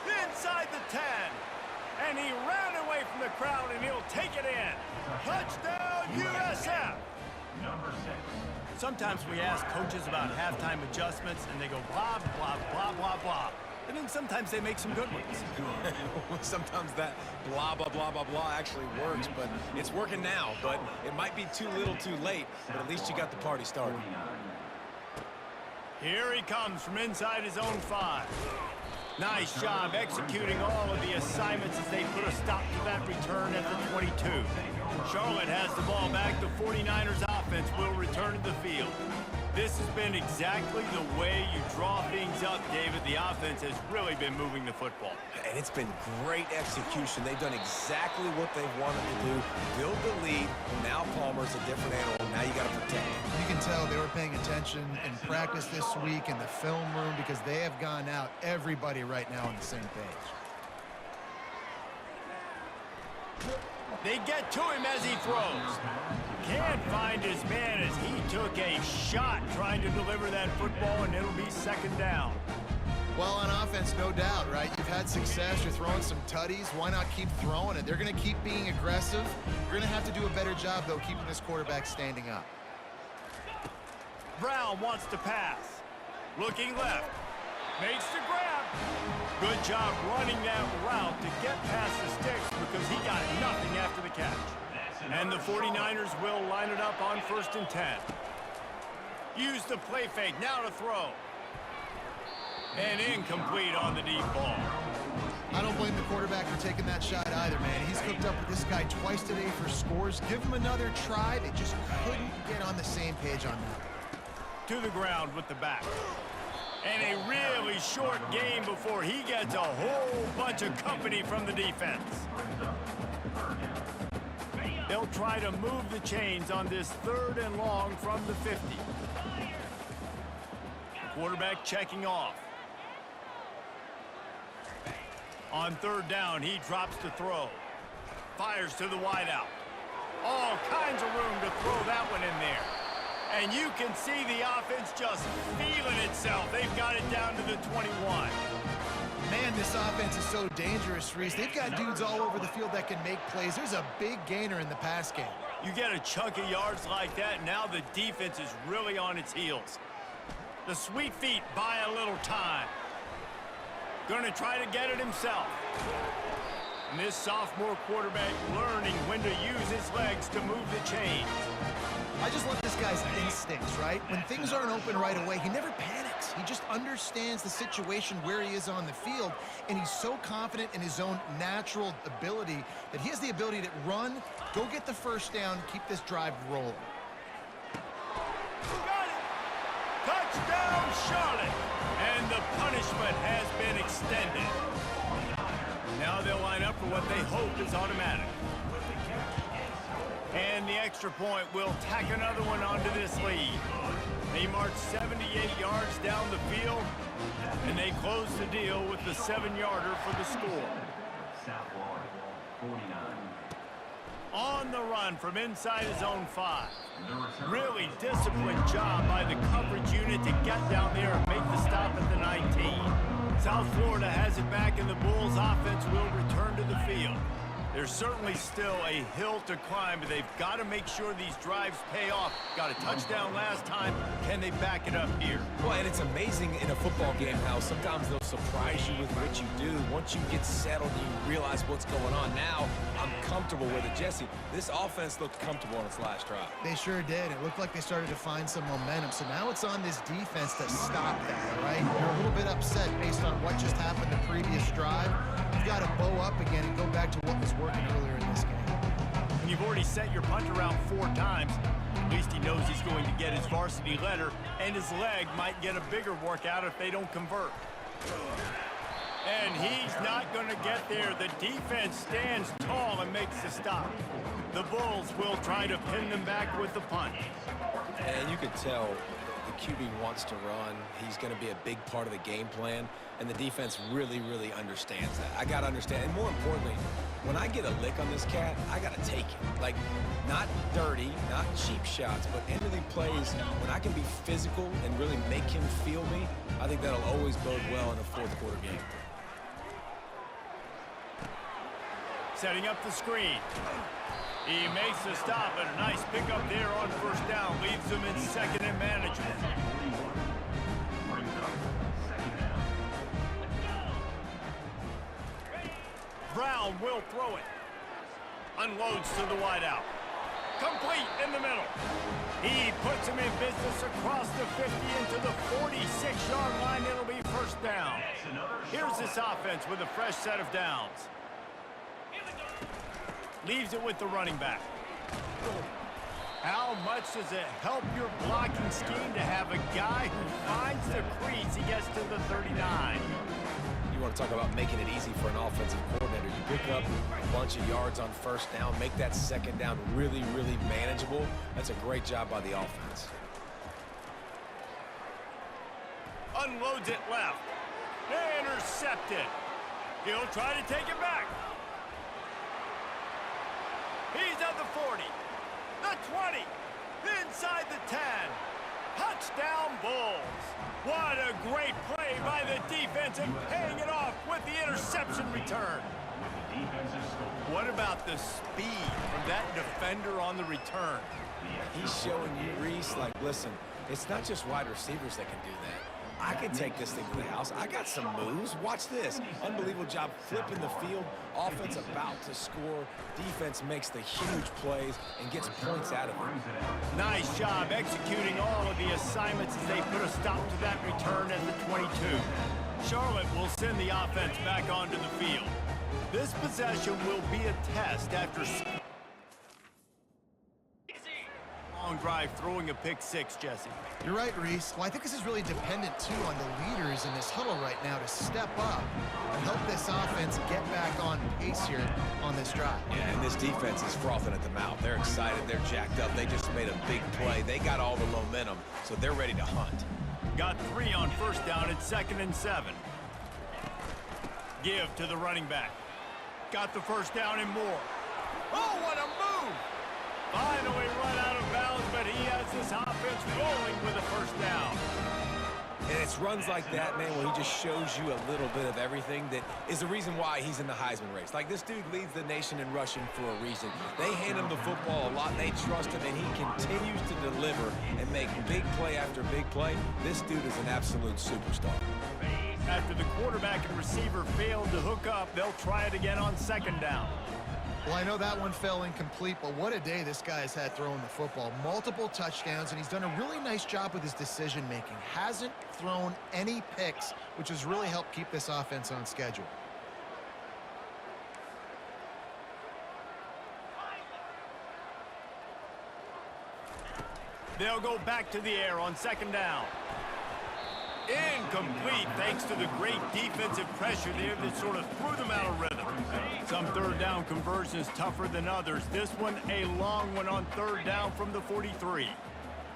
Inside the 10. And he ran away from the crowd, and he'll take it in. Touchdown, USF. Sometimes we ask coaches about halftime adjustments, and they go blah, blah, blah, blah, blah. And then sometimes they make some good ones. Sometimes that blah, blah, blah, blah, blah actually works, but it's working now. But it might be too little too late, but at least you got the party started. Here he comes from inside his own 5. Nice job executing all of the assignments as they put a stop to that return at the 22. Charlotte has the ball back. The 49ers offense will return to the field. This has been exactly the way you draw things up, David. The offense has really been moving the football. And it's been great execution. They've done exactly what they've wanted to do. Build the lead. Now Palmer's a different animal. Now you got to protect him. You can tell they were paying attention in practice this week in the film room because they have gone out, everybody right now on the same page. They get to him as he throws. Can't find his man as he took a shot trying to deliver that football, and it'll be 2nd down. Well, on offense, no doubt, right? You've had success. You're throwing some tutties. Why not keep throwing it? They're going to keep being aggressive. You're going to have to do a better job, though, keeping this quarterback standing up. Brown wants to pass. Looking left. Makes the grab. Good job running that route to get past the sticks because he got nothing after the catch. And the 49ers will line it up on 1st and 10. Use the play fake. Now to throw. And incomplete on the deep ball. I don't blame the quarterback for taking that shot either, man. He's hooked up with this guy twice today for scores. Give him another try. They just couldn't get on the same page on that. To the ground with the back. And a really short game before he gets a whole bunch of company from the defense. They'll try to move the chains on this 3rd and long from the 50. Quarterback checking off. On 3rd down, he drops to throw. Fires to the wideout. All kinds of room to throw that one in there. And you can see the offense just feeling itself. They've got it down to the 21. Man, this offense is so dangerous, Reese. They've got dudes all over the field that can make plays. There's a big gainer in the pass game. You get a chunk of yards like that, now the defense is really on its heels. The sweet feet buy a little time. Going to try to get it himself. And this sophomore quarterback learning when to use his legs to move the chains. I just love this guy's instincts, right? When things aren't open right away, he never panics. He just understands the situation where he is on the field, and he's so confident in his own natural ability that he has the ability to run, go get the first down, keep this drive rolling. Got it! Touchdown, Charlotte! And the punishment has been extended. Now they'll line up for what they hope is automatic. And the extra point will tack another one onto this lead. They march 78 yards down the field, and they close the deal with the 7-yarder for the score. On the run from inside his own 5. Really disciplined job by the coverage unit to get down there and make the stop at the 19. South Florida has it back, and the Bulls offense will return to the field. There's certainly still a hill to climb, but they've got to make sure these drives pay off. Got a touchdown last time. Can they back it up here? Well, and it's amazing in a football game how sometimes they'll surprise you with what you do. Once you get settled, you realize what's going on. Now, I'm comfortable with it. Jesse, this offense looked comfortable on its last drive. They sure did. It looked like they started to find some momentum. So now it's on this defense to stop that, all right? You're a little bit upset based on what just happened the previous drive. You've got to bow up again and go back to what was working earlier in this game. And you've already sent your punt around 4 times. At least he knows he's going to get his varsity letter, and his leg might get a bigger workout if they don't convert. And he's not going to get there. The defense stands tall and makes the stop. The Bulls will try to pin them back with the punt. And you could tell the QB wants to run. He's going to be a big part of the game plan, and the defense really, really understands that. I got to understand, and more importantly, when I get a lick on this cat, I got to take it. Like, not dirty, not cheap shots, but end-of-the plays, when I can be physical and really make him feel me, I think that'll always bode well in a fourth-quarter game. Setting up the screen. He makes the stop, and a nice pickup there on first down. Leaves them in second and management. Brown will throw it. Unloads to the wideout. Complete in the middle. He puts him in business across the 50 into the 46-yard line. It'll be first down. Here's this offense with a fresh set of downs. Leaves it with the running back. How much does it help your blocking scheme to have a guy who finds the crease? He gets to the 39. You want to talk about making it easy for an offensive coordinator. You pick up a bunch of yards on first down, make that second down really, really manageable. That's a great job by the offense. Unloads it left. Intercepted. He'll try to take it back. He's at the 40, the 20, inside the 10. Touchdown, Bulls. What a great play by the defense and paying it off with the interception return. What about the speed from that defender on the return? He's showing you, Reese, like, listen, it's not just wide receivers that can do that. I can take this thing to the house. I got some moves. Watch this. Unbelievable job flipping the field. Offense about to score. Defense makes the huge plays and gets points out of it. Nice job executing all of the assignments as they put a stop to that return at the 22. Charlotte will send the offense back onto the field. This possession will be a test after long drive throwing a pick 6, Jesse. You're right, Reese. Well, I think this is really dependent, too, on the leaders in this huddle right now to step up and help this offense get back on pace here on this drive. Yeah, and this defense is frothing at the mouth. They're excited. They're jacked up. They just made a big play. They got all the momentum, so they're ready to hunt. Got 3 on first down at 2nd and 7. Give to the running back. Got the first down and more. Oh, what a move! Finally run out of bounds, but he has this offense rolling with a first down. And it's runs like that, man, where he just shows you a little bit of everything that is the reason why he's in the Heisman race. Like, this dude leads the nation in rushing for a reason. They hand him the football a lot. They trust him, and he continues to deliver and make big play after big play. This dude is an absolute superstar. After the quarterback and receiver failed to hook up, they'll try it again on second down. Well, I know that one fell incomplete, but what a day this guy has had throwing the football. Multiple touchdowns, and he's done a really nice job with his decision-making. Hasn't thrown any picks, which has really helped keep this offense on schedule. They'll go back to the air on second down. Incomplete, thanks to the great defensive pressure there that sort of threw them out of rhythm. Some third down conversions tougher than others. This one, a long one on third down from the 43.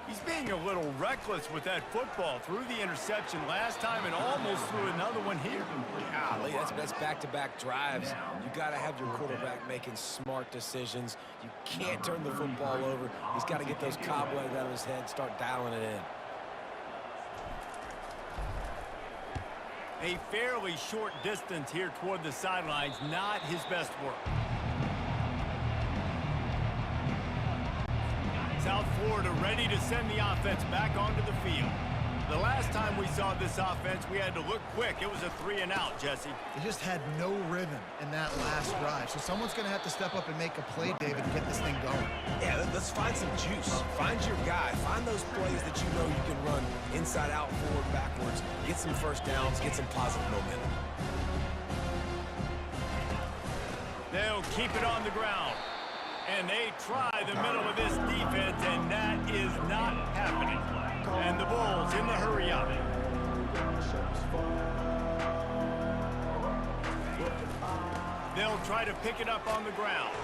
He's being a little reckless with that football. Threw the interception last time and almost threw another one here. Golly, that's back-to-back drives. You got to have your quarterback making smart decisions. You can't turn the football over. He's got to get those cobwebs out of his head, start dialing it in. A fairly short distance here toward the sidelines, not his best work. South Florida ready to send the offense back onto the field. The last time we saw this offense, we had to look quick. It was a 3-and-out, Jesse. They just had no rhythm in that last drive. So someone's going to have to step up and make a play, David, and get this thing going. Yeah, let's find some juice. Find your guy. Find those plays that you know you can run inside out, forward, backwards. Get some first downs. Get some positive momentum. They'll keep it on the ground. And they try the middle of this defense, and that is not happening. And the Bulls in the hurry up. They'll try to pick it up on the ground.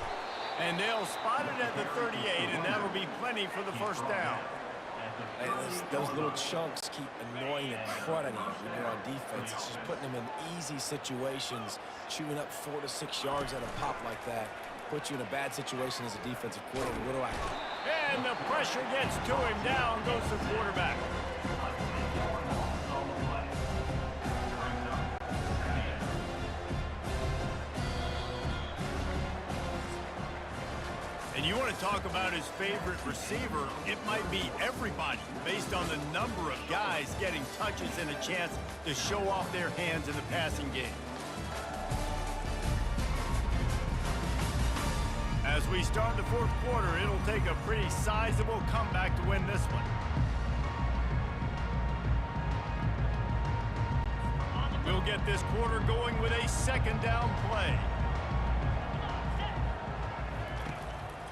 And they'll spot it at the 38, and that'll be plenty for the first down. Hey, those little chunks keep annoying the crud out of you when you're on defense. It's just putting them in easy situations, chewing up 4 to 6 yards at a pop like that. Put you in a bad situation as a defensive coordinator. What do I do? And the pressure gets to him. Down goes the quarterback. And you want to talk about his favorite receiver, it might be everybody based on the number of guys getting touches and a chance to show off their hands in the passing game. As we start the fourth quarter, it'll take a pretty sizable comeback to win this one. We'll get this quarter going with a second down play.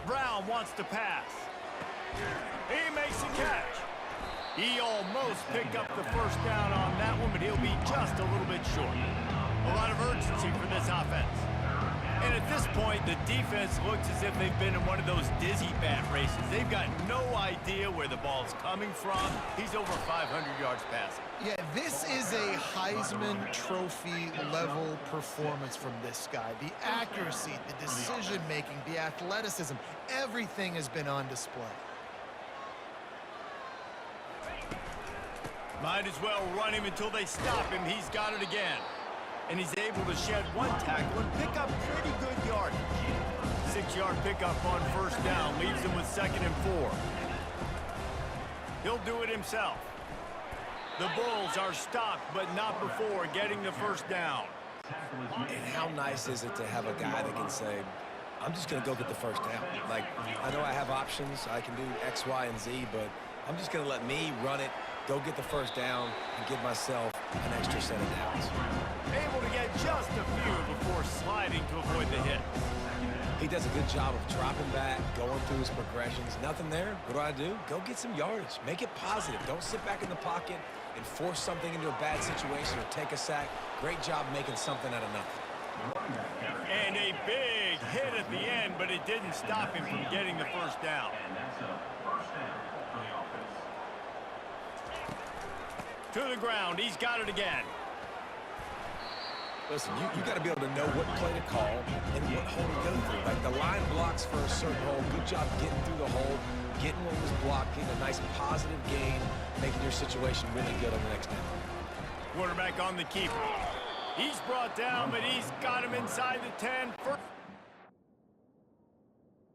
Brown wants to pass. He makes a catch. He almost picked up the first down on that one, but he'll be just a little bit short. A lot of urgency for this offense. And at this point, the defense looks as if they've been in one of those dizzy bat races. They've got no idea where the ball's coming from. He's over 500 yards passing. Yeah, this is a Heisman Trophy level performance from this guy. The accuracy, the decision-making, the athleticism, everything has been on display. Might as well run him until they stop him. He's got it again. And he's able to shed one tackle and pick up pretty good yardage. 6-yard pickup on first down leaves him with 2nd and 4. He'll do it himself. The Bulls are stopped, but not before getting the first down. And how nice is it to have a guy that can say, I'm just going to go get the first down. Like, I know I have options. I can do X, Y, and Z, but I'm just going to let me run it, go get the first down, and give myself an extra set of downs. Able to get just a few before sliding to avoid the hit. He does a good job of dropping back, going through his progressions. Nothing there. What do? Go get some yardage. Make it positive. Don't sit back in the pocket and force something into a bad situation or take a sack. Great job making something out of nothing. And a big hit at the end, but it didn't stop him from getting the first down. To the ground. He's got it again. Listen, you got to be able to know what play to call and what hole to go through. Like the line blocks for a certain hole. Good job getting through the hole, getting what was blocked, getting a nice positive gain, making your situation really good on the next down. Quarterback on the keeper. He's brought down, but he's got him inside the 10.